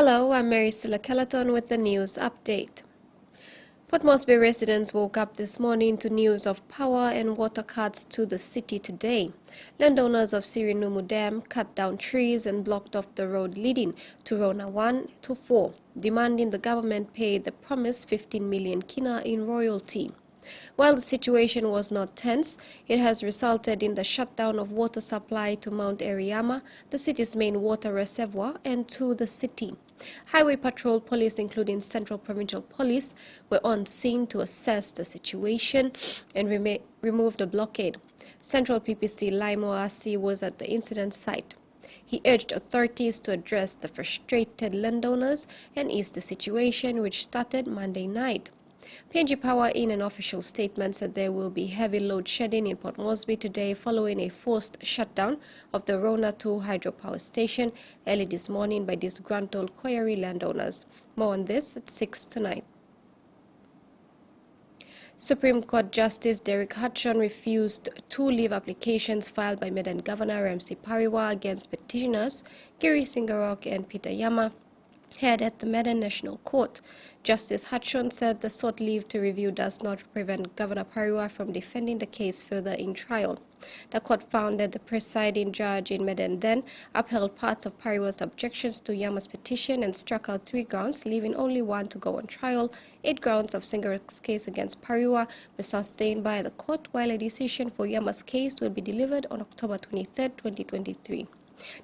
Hello, I'm Mary Silla-Kellerton with the news update. Port Moresby residents woke up this morning to news of power and water cuts to the city today. Landowners of Sirinumu Dam cut down trees and blocked off the road leading to Rona 1 to 4, demanding the government pay the promised 15 million kina in royalty. While the situation was not tense, it has resulted in the shutdown of water supply to Mount Eriyama, the city's main water reservoir, and to the city. Highway Patrol Police, including Central Provincial Police, were on scene to assess the situation and remove the blockade. Central PPC Laimo Asi was at the incident site. He urged authorities to address the frustrated landowners and ease the situation, which started Monday night. PNG Power, in an official statement, said there will be heavy load shedding in Port Moresby today following a forced shutdown of the Rona 2 hydropower station early this morning by disgruntled Koyari landowners. More on this at 6 tonight. Supreme Court Justice Derek Hutchison refused 2 leave applications filed by Medan Governor Ramsey Pariwa against petitioners Giri Singarok and Peter Yama, head at the Medan National Court. Justice Hutchison said the sought leave to review does not prevent Governor Pariwa from defending the case further in trial. The court found that the presiding judge in Medan then upheld parts of Pariwa's objections to Yama's petition and struck out 3 grounds, leaving only 1 to go on trial. 8 grounds of Singarok's case against Pariwa were sustained by the court, while a decision for Yama's case will be delivered on October 23, 2023.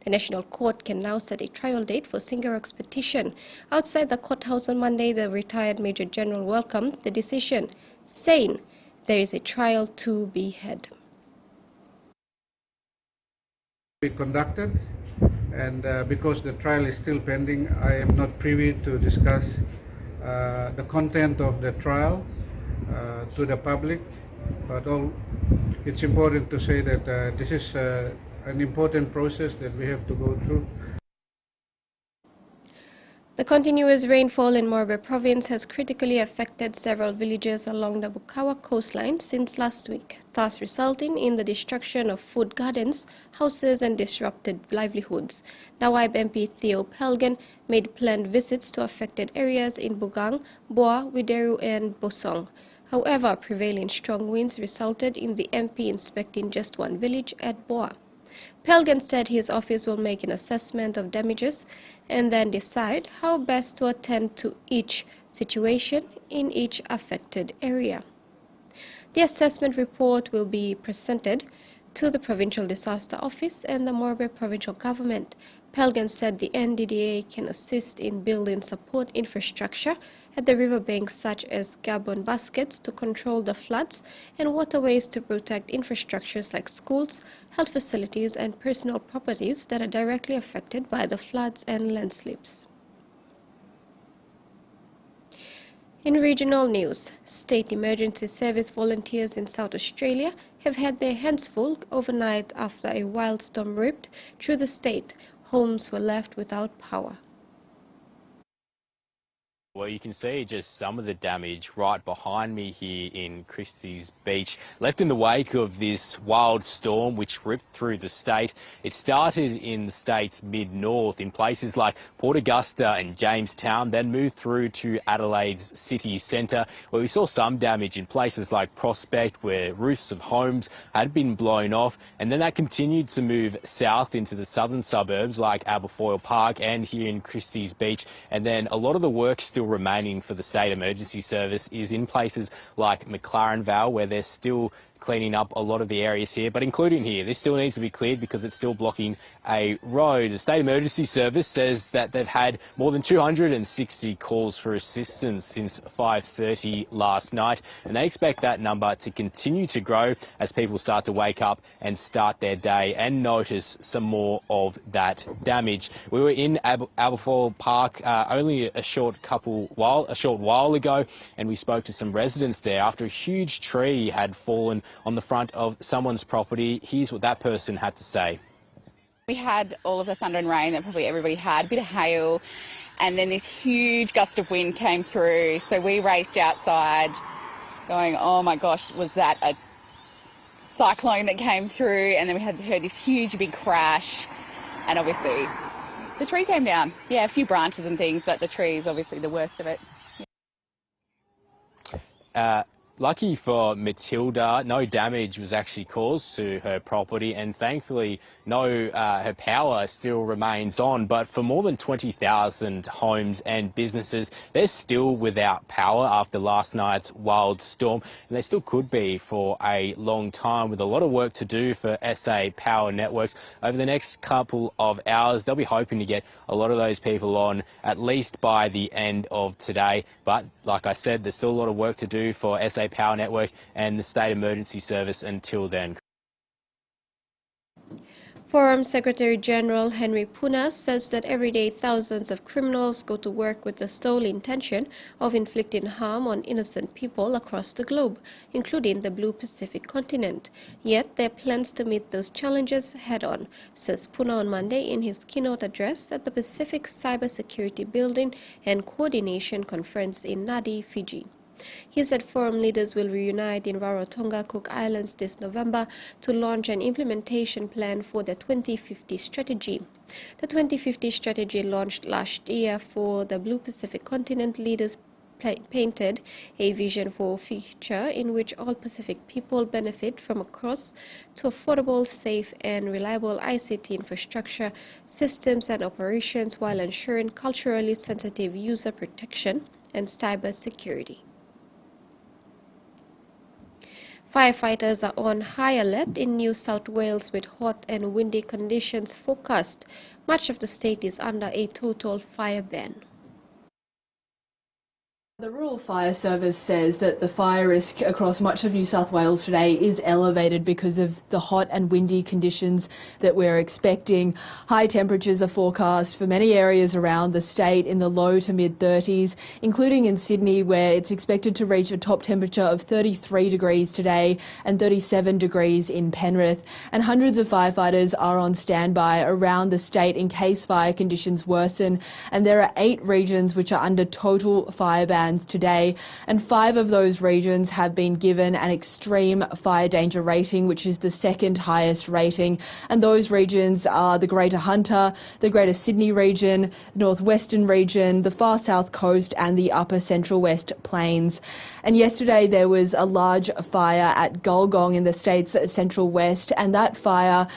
The National Court can now set a trial date for Singarok's petition. Outside the courthouse on Monday, the retired Major General welcomed the decision, saying there is a trial to be had. We conducted, and because the trial is still pending, I am not privy to discuss the content of the trial to the public, but it's important to say that this is an important process that we have to go through. The continuous rainfall in Moresby province has critically affected several villages along the Bukawa coastline since last week, thus resulting in the destruction of food gardens, houses and disrupted livelihoods. Nawaib MP Theo Pelgan made planned visits to affected areas in Bugang, Boa, Wideru and Bosong. However, prevailing strong winds resulted in the MP inspecting just 1 village at Boa. Pelgan said his office will make an assessment of damages and then decide how best to attend to each situation in each affected area. The assessment report will be presented to the Provincial Disaster Office and the Moresby Provincial Government. Pelgan said the NDDA can assist in building support infrastructure at the riverbanks such as Gabon baskets to control the floods and waterways to protect infrastructures like schools, health facilities and personal properties that are directly affected by the floods and landslips. In regional news, State Emergency Service volunteers in South Australia have had their hands full overnight after a wild storm ripped through the state. Homes were left without power. Well, you can see just some of the damage right behind me here in Christie's Beach, left in the wake of this wild storm which ripped through the state. It started in the state's mid-north in places like Port Augusta and Jamestown, then moved through to Adelaide's city centre, where we saw some damage in places like Prospect, where roofs of homes had been blown off, and then that continued to move south into the southern suburbs like Aberfoyle Park and here in Christie's Beach, and then a lot of the work still remaining for the State Emergency Service is in places like McLaren Vale, where they're still cleaning up a lot of the areas here, but including here, this still needs to be cleared because it's still blocking a road. The State Emergency Service says that they've had more than 260 calls for assistance since 5:30 last night, and they expect that number to continue to grow as people start to wake up and start their day and notice some more of that damage. We were in Aberfoyle Park only a short while ago, and we spoke to some residents there after a huge tree had fallen on the front of someone's property. Here's what that person had to say. We had all of the thunder and rain that probably everybody had, a bit of hail, and then this huge gust of wind came through. So we raced outside going, oh my gosh, was that a cyclone that came through? And then we heard this huge big crash, and obviously The tree came down. Yeah, a few branches and things, but the tree is obviously the worst of it. Lucky for Matilda, no damage was actually caused to her property, and thankfully her power still remains on. But for more than 20,000 homes and businesses, they're still without power after last night's wild storm, and they still could be for a long time, with a lot of work to do for SA Power Networks. Over the next couple of hours, they'll be hoping to get a lot of those people on at least by the end of today. But like I said, there's still a lot of work to do for SA Power Network and the State Emergency Service until then. Forum Secretary-General Henry Punas says that every day thousands of criminals go to work with the sole intention of inflicting harm on innocent people across the globe, including the Blue Pacific continent. Yet there are plans to meet those challenges head-on, says Puna on Monday in his keynote address at the Pacific Cybersecurity Building and Coordination Conference in Nadi, Fiji. He said forum leaders will reunite in Rarotonga, Cook Islands this November to launch an implementation plan for the 2050 strategy. The 2050 strategy launched last year for the Blue Pacific continent. Leaders painted a vision for a future in which all Pacific people benefit from access to affordable, safe and reliable ICT infrastructure, systems and operations while ensuring culturally sensitive user protection and cyber security. Firefighters are on high alert in New South Wales with hot and windy conditions forecast. Much of the state is under a total fire ban. The Rural Fire Service says that the fire risk across much of New South Wales today is elevated because of the hot and windy conditions that we're expecting. High temperatures are forecast for many areas around the state in the low to mid 30s, including in Sydney, where it's expected to reach a top temperature of 33 degrees today and 37 degrees in Penrith. And hundreds of firefighters are on standby around the state in case fire conditions worsen. And there are 8 regions which are under total fire ban today, and 5 of those regions have been given an extreme fire danger rating, which is the second highest rating. And those regions are the Greater Hunter, the Greater Sydney region, the Northwestern region, the far south coast and the upper Central West Plains. And yesterday there was a large fire at Gulgong in the state's Central West, and that fire,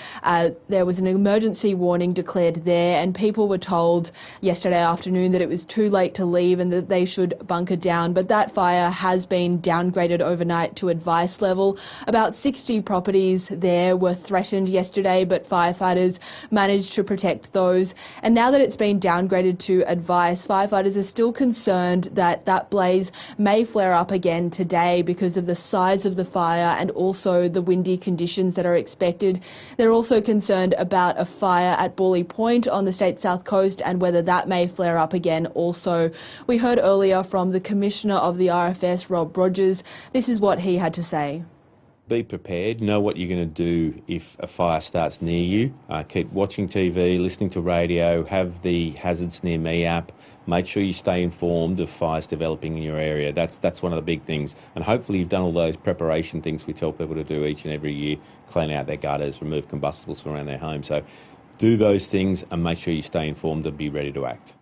there was an emergency warning declared there, and people were told yesterday afternoon that it was too late to leave and that they should bunker down. But that fire has been downgraded overnight to advice level. About 60 properties there were threatened yesterday, but firefighters managed to protect those. And now that it's been downgraded to advice, firefighters are still concerned that that blaze may flare up again today because of the size of the fire and also the windy conditions that are expected. They're also concerned about a fire at Borley Point on the state's south coast and whether that may flare up again also. We heard earlier from the Commissioner of the RFS, Rob Rogers. This is what he had to say. Be prepared, know what you're going to do if a fire starts near you. Keep watching TV, listening to radio, have the Hazards Near Me app. Make sure you stay informed of fires developing in your area. That's one of the big things. And hopefully you've done all those preparation things we tell people to do each and every year, clean out their gutters, remove combustibles from around their home. So do those things and make sure you stay informed and be ready to act.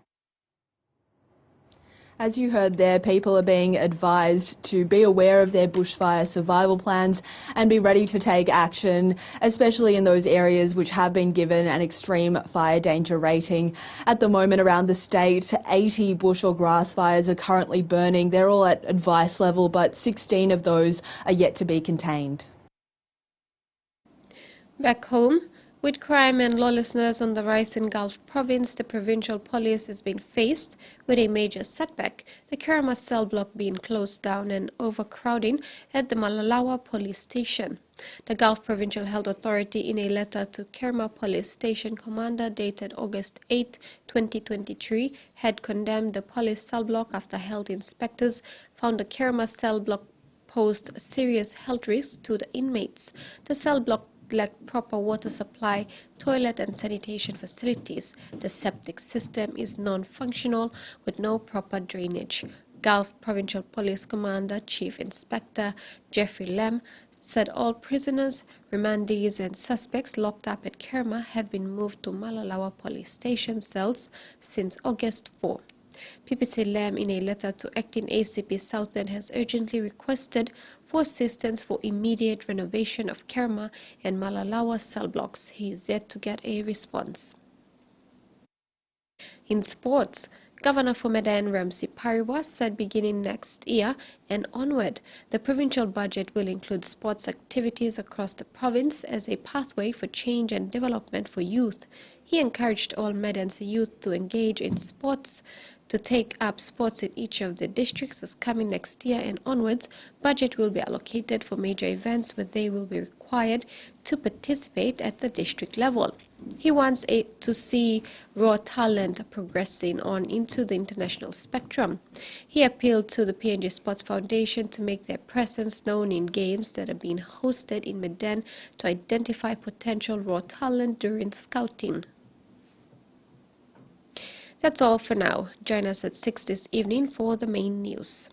As you heard there, people are being advised to be aware of their bushfire survival plans and be ready to take action, especially in those areas which have been given an extreme fire danger rating. At the moment around the state, 80 bush or grass fires are currently burning. They're all at advice level, but 16 of those are yet to be contained. Back home, with crime and lawlessness on the rise in Gulf Province, the provincial police has been faced with a major setback, the Kerma cell block being closed down and overcrowding at the Malalawa police station. The Gulf Provincial Health Authority, in a letter to Kerma Police Station Commander dated August 8, 2023, had condemned the police cell block after health inspectors found the Kerma cell block posed serious health risks to the inmates. The cell block lack proper water supply, toilet and sanitation facilities. The septic system is non-functional with no proper drainage. Gulf Provincial Police Commander Chief Inspector Jeffrey Lem said all prisoners, remandees and suspects locked up at Kerma have been moved to Malalawa Police Station cells since August 4. PPC Lem, in a letter to acting ACP Southern, has urgently requested for assistance for immediate renovation of Kerma and Malalawa cell blocks. He is yet to get a response. In sports, Governor for Medan Ramsey Pariwa said beginning next year and onward, the provincial budget will include sports activities across the province as a pathway for change and development for youth. He encouraged all Medan's youth to engage in sports, to take up sports in each of the districts, as coming next year and onwards, budget will be allocated for major events where they will be required to participate at the district level. He wants to see raw talent progressing on into the international spectrum. He appealed to the PNG Sports Foundation to make their presence known in games that are being hosted in Medan to identify potential raw talent during scouting. That's all for now. Join us at 6 this evening for the main news.